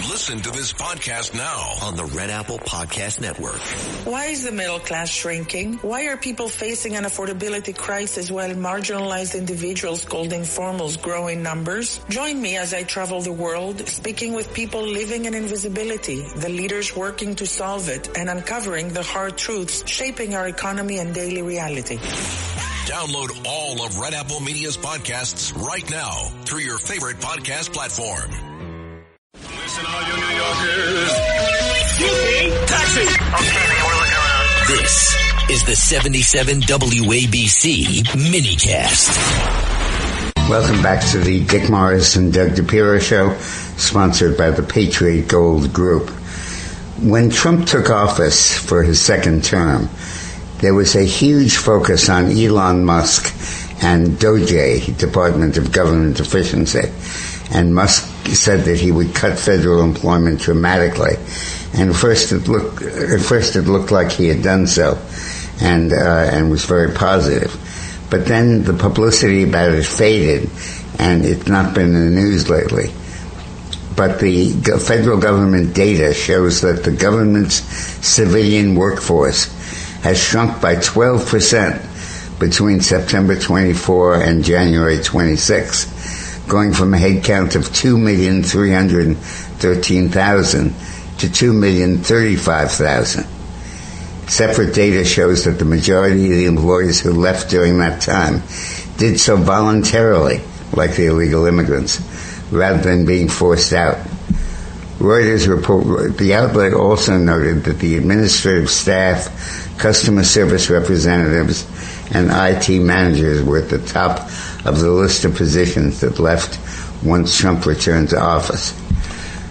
Listen to this podcast now on the Red Apple Podcast Network. Why is the middle class shrinking? Why are people facing an affordability crisis while marginalized individuals called informals grow in numbers? Join me as I travel the world, speaking with people living in invisibility, the leaders working to solve it, and uncovering the hard truths shaping our economy and daily reality. Download all of Red Apple Media's podcasts right now through your favorite podcast platform. Listen, all you New Yorkers. Taxi! Okay, we're looking around. This is the 77 WABC minicast. Welcome back to the Dick Morris and Doug DePiro show, sponsored by the Patriot Gold Group. When Trump took office for his second term, there was a huge focus on Elon Musk and DOJ, Department of Government Efficiency. And Musk said that he would cut federal employment dramatically. And at first it looked like he had done so, and was very positive. But then the publicity about it faded, and it's not been in the news lately. But the federal government data shows that the government's civilian workforce has shrunk by 12% between September 24 and January 26, going from a head count of 2,313,000 to 2,035,000. Separate data shows that the majority of the employees who left during that time did so voluntarily, like the illegal immigrants, rather than being forced out. Reuters report, the outlet also noted that the administrative staff, customer service representatives, and IT managers were at the top of the list of positions that left once Trump returned to office.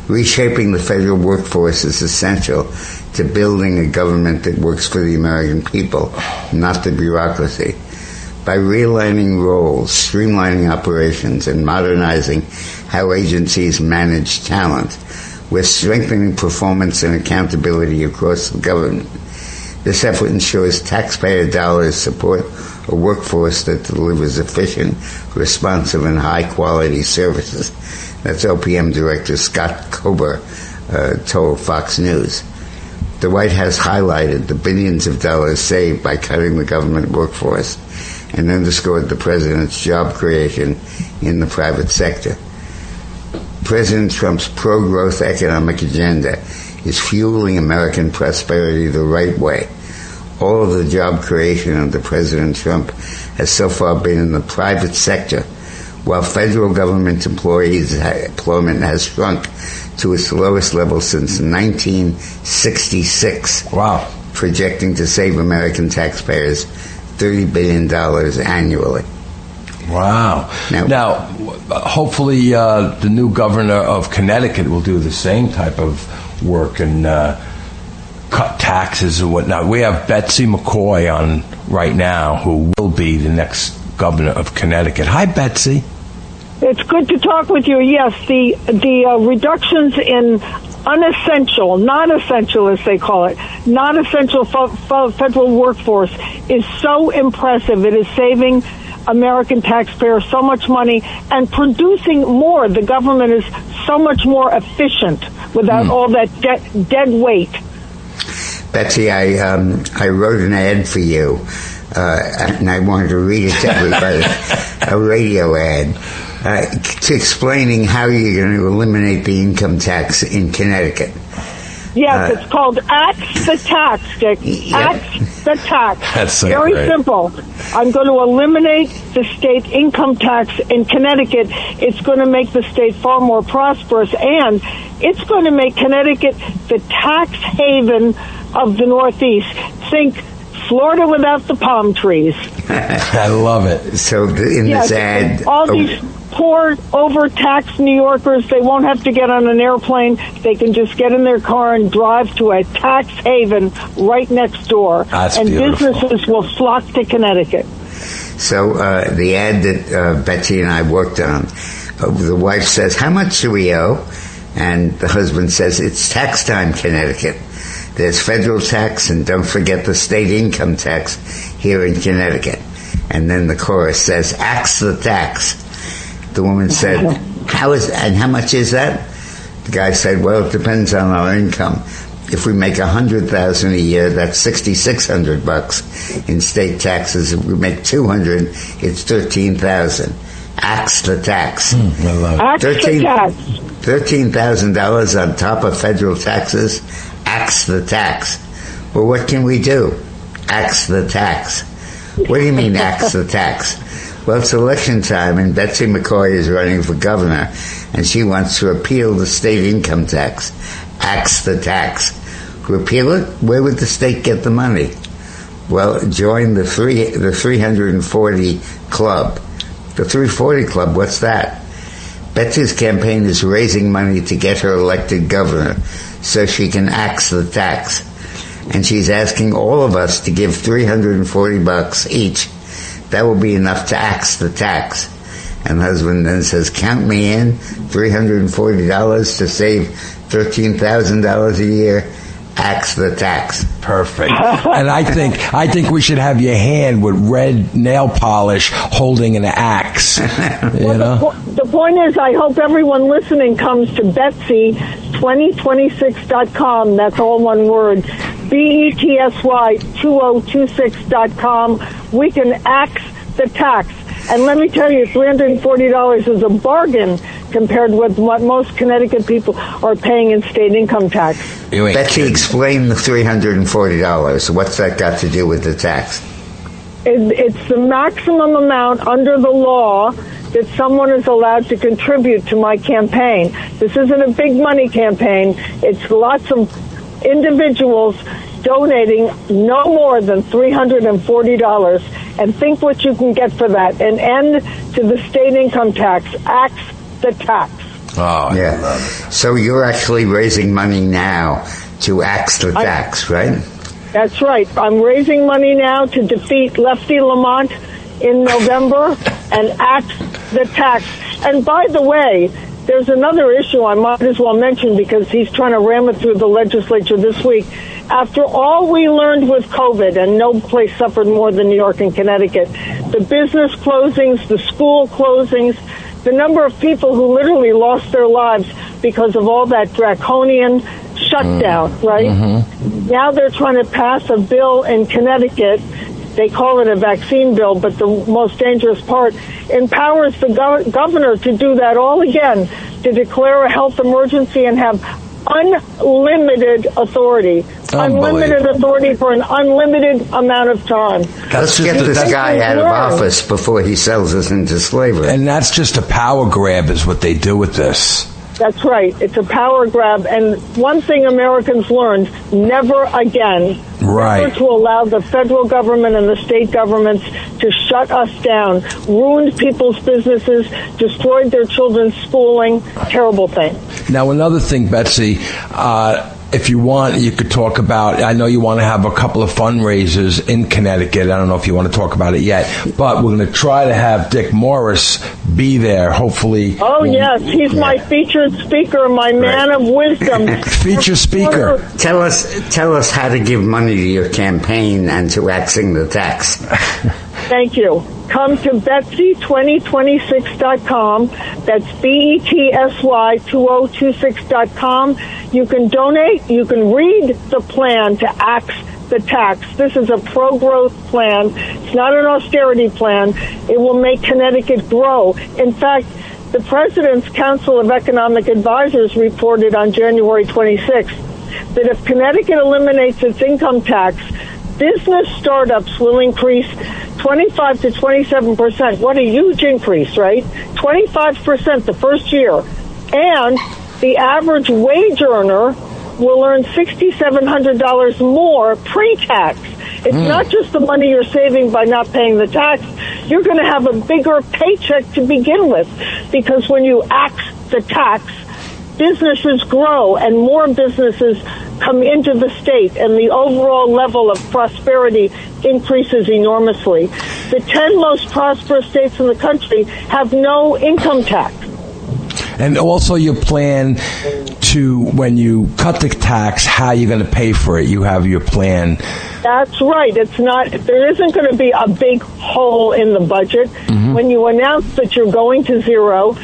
Reshaping the federal workforce is essential to building a government that works for the American people, not the bureaucracy. By realigning roles, streamlining operations, and modernizing how agencies manage talent, we're strengthening performance and accountability across the government. This effort ensures taxpayer dollars support a workforce that delivers efficient, responsive, and high-quality services. That's OPM Director Scott Kober told Fox News. The White House highlighted the billions of dollars saved by cutting the government workforce and underscored the president's job creation in the private sector. President Trump's pro-growth economic agenda is fueling American prosperity the right way. All of the job creation under President Trump has so far been in the private sector, while federal government employment has shrunk to its lowest level since 1966. Wow. Projecting to save American taxpayers $30 billion annually. Wow. Now hopefully the new governor of Connecticut will do the same type of work and cut taxes and whatnot. We have Betsy McCaughey on right now, who will be the next governor of Connecticut. Hi, Betsy. It's good to talk with you. Yes, the reductions in unessential, non-essential as they call it, non-essential federal workforce is so impressive. It is saving American taxpayers so much money and producing more. The government is so much more efficient without all that dead weight. Betsy, I wrote an ad for you, and I wanted to read it to everybody, a radio ad, to explaining how you're going to eliminate the income tax in Connecticut. Yes, it's called Axe the Tax, Dick. Axe the Tax. That's so very great. simple. I'm going to eliminate the state income tax in Connecticut. It's going to make the state far more prosperous, and it's going to make Connecticut the tax haven of the Northeast. Think Florida without the palm trees. I love it. So in this ad, all these poor, overtaxed New Yorkers, they won't have to get on an airplane. They can just get in their car and drive to a tax haven right next door. That's and beautiful. Businesses will flock to Connecticut. So the ad that Betsy and I worked on, the wife says, "How much do we owe?" And the husband says, "It's tax time, Connecticut. There's federal tax, and don't forget the state income tax here in Connecticut." And then the chorus says, "Axe the tax." The woman said, how much is that?" The guy said, well, it depends on our income. If we make $100,000 a year, that's $6,600 in state taxes. If we make $200,000, it's $13,000. Axe the tax. I love it. Axe the tax. $13,000 on top of federal taxes. Axe the tax. Well, what can we do? Axe the tax. What do you mean, axe the tax? Well, it's election time, and Betsy McCaughey is running for governor, and she wants to repeal the state income tax. Axe the tax. Repeal it? Where would the state get the money? Well, join the 340 Club. The 340 Club, what's that? Betsy's campaign is raising money to get her elected governor so she can axe the tax. And she's asking all of us to give $340 each. That will be enough to axe the tax. And the husband then says, count me in, $340 to save $13,000 a year. Axe the tax. Perfect. And I think we should have your hand with red nail polish holding an axe. The point is, I hope everyone listening comes to Betsy2026.com. That's all one word. BETSY2026.com. We can axe the tax. And let me tell you, $340 is a bargain compared with what most Connecticut people are paying in state income tax. Betsy, explain the $340. What's that got to do with the tax? It's the maximum amount under the law that someone is allowed to contribute to my campaign. This isn't a big money campaign. It's lots of individuals donating no more than $340, and think what you can get for that. An end to the state income tax. Axe the tax. Oh, yeah. So you're actually raising money now to axe the tax, right? That's right. I'm raising money now to defeat Lefty Lamont in November and axe the tax. And by the way, there's another issue I might as well mention because he's trying to ram it through the legislature this week. After all we learned with COVID, and no place suffered more than New York and Connecticut, the business closings, the school closings, the number of people who literally lost their lives because of all that draconian shutdown, right? Mm-hmm. Now they're trying to pass a bill in Connecticut. They call it a vaccine bill, but the most dangerous part empowers the governor to do that all again, to declare a health emergency and have unlimited authority. Unlimited authority for an unlimited amount of time. Let's get this guy out of office before he sells us into slavery. And that's just a power grab is what they do with this. That's right. It's a power grab. And one thing Americans learned, never again, never to allow the federal government and the state governments to shut us down, ruined people's businesses, destroyed their children's schooling. Terrible thing. Now, another thing, Betsy, if you want, you could talk about, I know you want to have a couple of fundraisers in Connecticut. I don't know if you want to talk about it yet, but we're going to try to have Dick Morris be there, hopefully. Oh, yes. He's my featured speaker, my man of wisdom. Featured speaker. Tell us how to give money to your campaign and to axing the tax. Thank you. Come to Betsy2026.com. That's BETSY2026.com. You can donate. You can read the plan to axe the tax. This is a pro-growth plan. It's not an austerity plan. It will make Connecticut grow. In fact, the President's Council of Economic Advisors reported on January 26th that if Connecticut eliminates its income tax, business startups will increase 25 to 27%. What a huge increase, right? 25% the first year. And the average wage earner will earn $6,700 more pre-tax. It's not just the money you're saving by not paying the tax. You're going to have a bigger paycheck to begin with, because when you axe the tax, businesses grow and more businesses come into the state, and the overall level of prosperity increases enormously. The 10 most prosperous states in the country have no income tax. And also your plan to, when you cut the tax, how you're going to pay for it. You have your plan. That's right. There isn't going to be a big hole in the budget. Mm-hmm. When you announce that you're going to zero,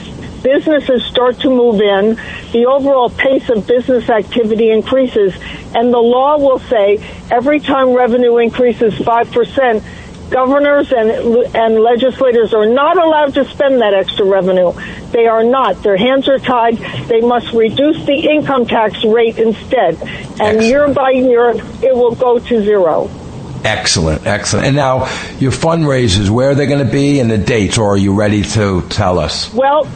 businesses start to move in, the overall pace of business activity increases, and the law will say every time revenue increases 5%, governors and legislators are not allowed to spend that extra revenue. They are not. Their hands are tied. They must reduce the income tax rate instead. And year by year, it will go to zero. Excellent, excellent. And now, your fundraisers, where are they going to be and the dates, or are you ready to tell us? Well,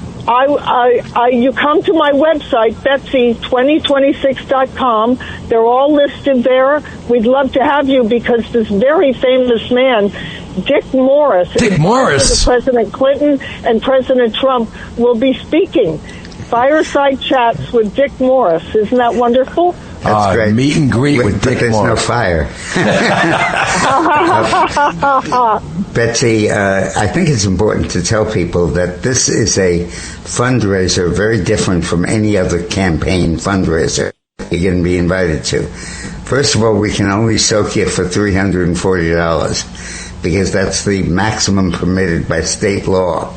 you come to my website, Betsy2026.com. They're all listed there. We'd love to have you because this very famous man, Dick Morris, President Clinton and President Trump, will be speaking. Fireside chats with Dick Morris. Isn't that wonderful? That's great. Meet and greet with Dick Morris. No fire. Betsy, I think it's important to tell people that this is a fundraiser very different from any other campaign fundraiser you're going to be invited to. First of all, we can only soak you for $340 because that's the maximum permitted by state law.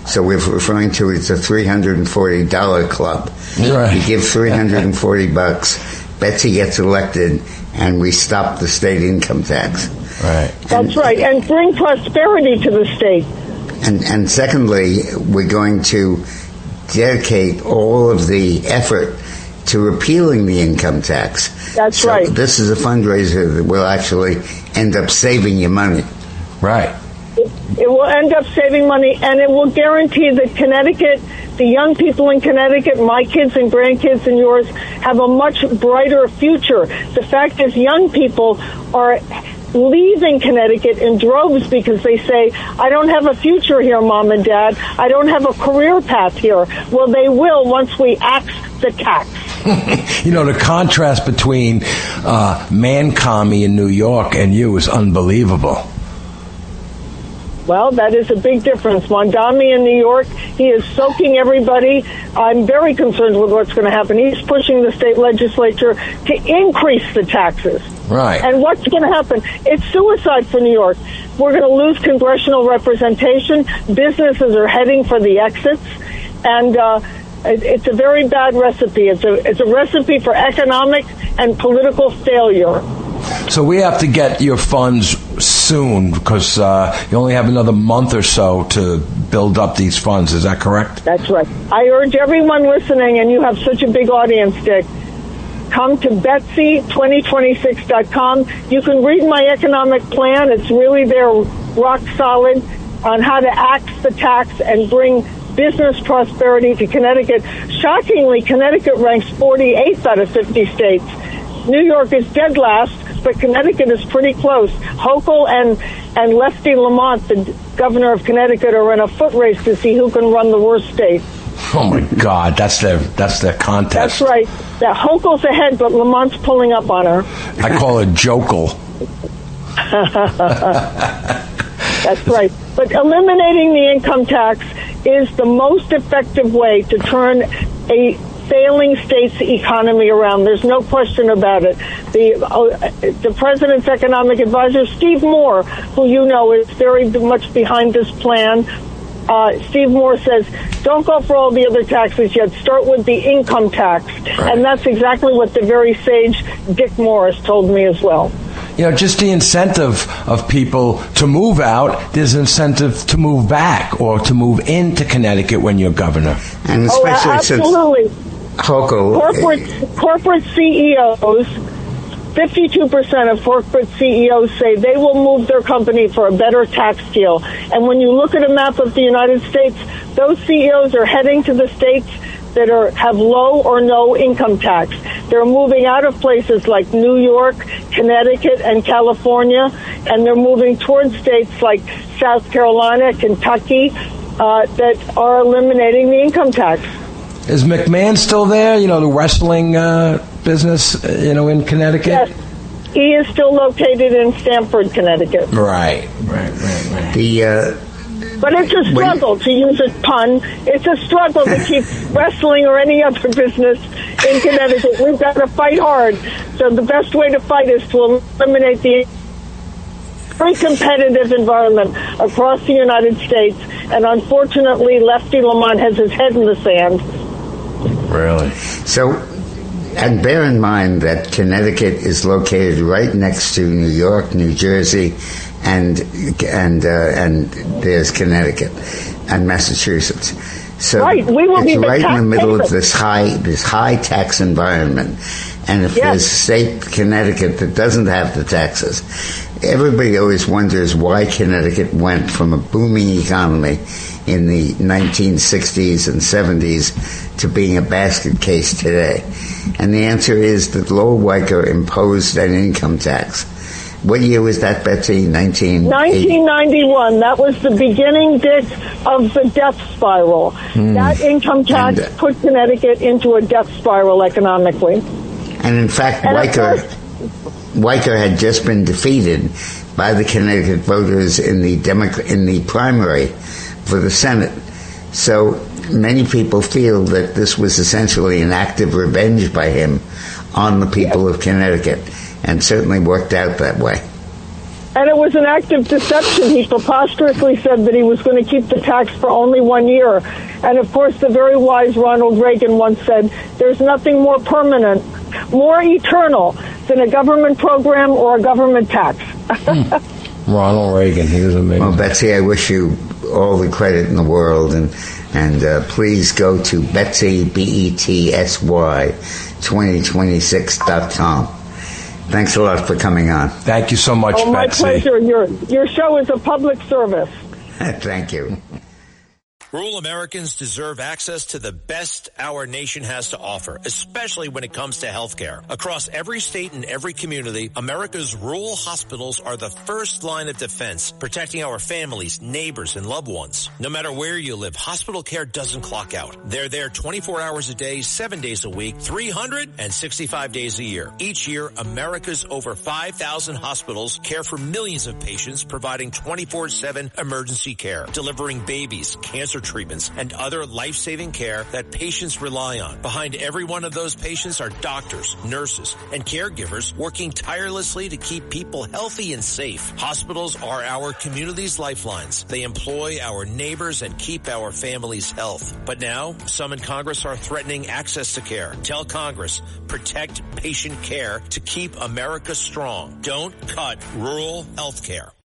So we're referring to it as a $340 club. Right. You give $340, Betsy gets elected, and we stop the state income tax. Right. That's right, and bring prosperity to the state. And secondly, we're going to dedicate all of the effort to repealing the income tax. That's right. This is a fundraiser that will actually end up saving you money. Right. It will end up saving money, and it will guarantee that Connecticut, the young people in Connecticut, my kids and grandkids and yours, have a much brighter future. The fact is, young people are leaving Connecticut in droves because they say, I don't have a future here, Mom and Dad. I don't have a career path here. Well, they will once we axe the tax. You know, the contrast between McCaughey in New York and you is unbelievable. Well, that is a big difference. Mondami in New York, he is soaking everybody. I'm very concerned with what's going to happen. He's pushing the state legislature to increase the taxes. Right. And what's going to happen? It's suicide for New York. We're going to lose congressional representation. Businesses are heading for the exits. And it's a very bad recipe. It's a recipe for economic and political failure. So we have to get your funds soon because you only have another month or so to build up these funds. Is that correct? That's right. I urge everyone listening, and you have such a big audience, Dick, come to Betsy2026.com. You can read my economic plan. It's really there, rock solid, on how to axe the tax and bring business prosperity to Connecticut. Shockingly, Connecticut ranks 48th out of 50 states. New York is dead last, but Connecticut is pretty close. Hochul and Lefty Lamont, the governor of Connecticut, are in a foot race to see who can run the worst state. Oh my God, that's their contest. That's right. That Hochul's ahead, but Lamont's pulling up on her. I call it Jokel. That's right. But eliminating the income tax is the most effective way to turn a failing state's economy around. There's no question about it. The president's economic advisor, Steve Moore, who you know is very much behind this plan, Steve Moore says, don't go for all the other taxes yet. Start with the income tax. Right. And that's exactly what the very sage Dick Morris told me as well. You know, just the incentive of people to move out, there's incentive to move back or to move into Connecticut when you're governor. And especially absolutely. Since Hochul, corporate CEOs, 52% of corporate CEOs say they will move their company for a better tax deal. And when you look at a map of the United States, those CEOs are heading to the states that have low or no income tax. They're moving out of places like New York, Connecticut, and California, and they're moving towards states like South Carolina, Kentucky, that are eliminating the income tax. Is McMahon still there? You know, the wrestling business, in Connecticut? Yes. He is still located in Stamford, Connecticut. Right. But it's a struggle, to use a pun. It's a struggle to keep wrestling or any other business in Connecticut. We've got to fight hard. So the best way to fight is to eliminate the... very competitive environment across the United States, and unfortunately, Lefty Lamont has his head in the sand. Really? So, and bear in mind that Connecticut is located right next to New York, New Jersey, and there's Connecticut and Massachusetts. So right. We will it's be right in the middle payment. of this high tax environment. And if there's a state, Connecticut, that doesn't have the taxes, everybody always wonders why Connecticut went from a booming economy in the 1960s and 70s to being a basket case today. And the answer is that Lowell Weicker imposed an income tax. What year was that, Betsy? 1991. That was the beginning bit of the death spiral. That income tax put Connecticut into a death spiral economically. And in fact, Weicker had just been defeated by the Connecticut voters in the primary for the Senate. So many people feel that this was essentially an act of revenge by him on the people of Connecticut, and certainly worked out that way. And it was an act of deception. He preposterously said that he was going to keep the tax for only 1 year. And of course, the very wise Ronald Reagan once said, there's nothing more permanent, more eternal than a government program or a government tax. Ronald Reagan, he was amazing. Well, Betsy, I wish you all the credit in the world, and please go to Betsy, BETSY, 2026.com. Thanks a lot for coming on. Thank you so much, Betsy. My pleasure. Your show is a public service. Thank you. Rural Americans deserve access to the best our nation has to offer, especially when it comes to healthcare. Across every state and every community, America's rural hospitals are the first line of defense, protecting our families, neighbors, and loved ones. No matter where you live, hospital care doesn't clock out. They're there 24 hours a day, 7 days a week, 365 days a year. Each year, America's over 5,000 hospitals care for millions of patients, providing 24/7 emergency care, delivering babies, cancer treatments, and other life-saving care that patients rely on. Behind every one of those patients are doctors, nurses, and caregivers working tirelessly to keep people healthy and safe. Hospitals are our community's lifelines. They employ our neighbors and keep our families' health. But now, some in Congress are threatening access to care. Tell Congress, protect patient care to keep America strong. Don't cut rural health care.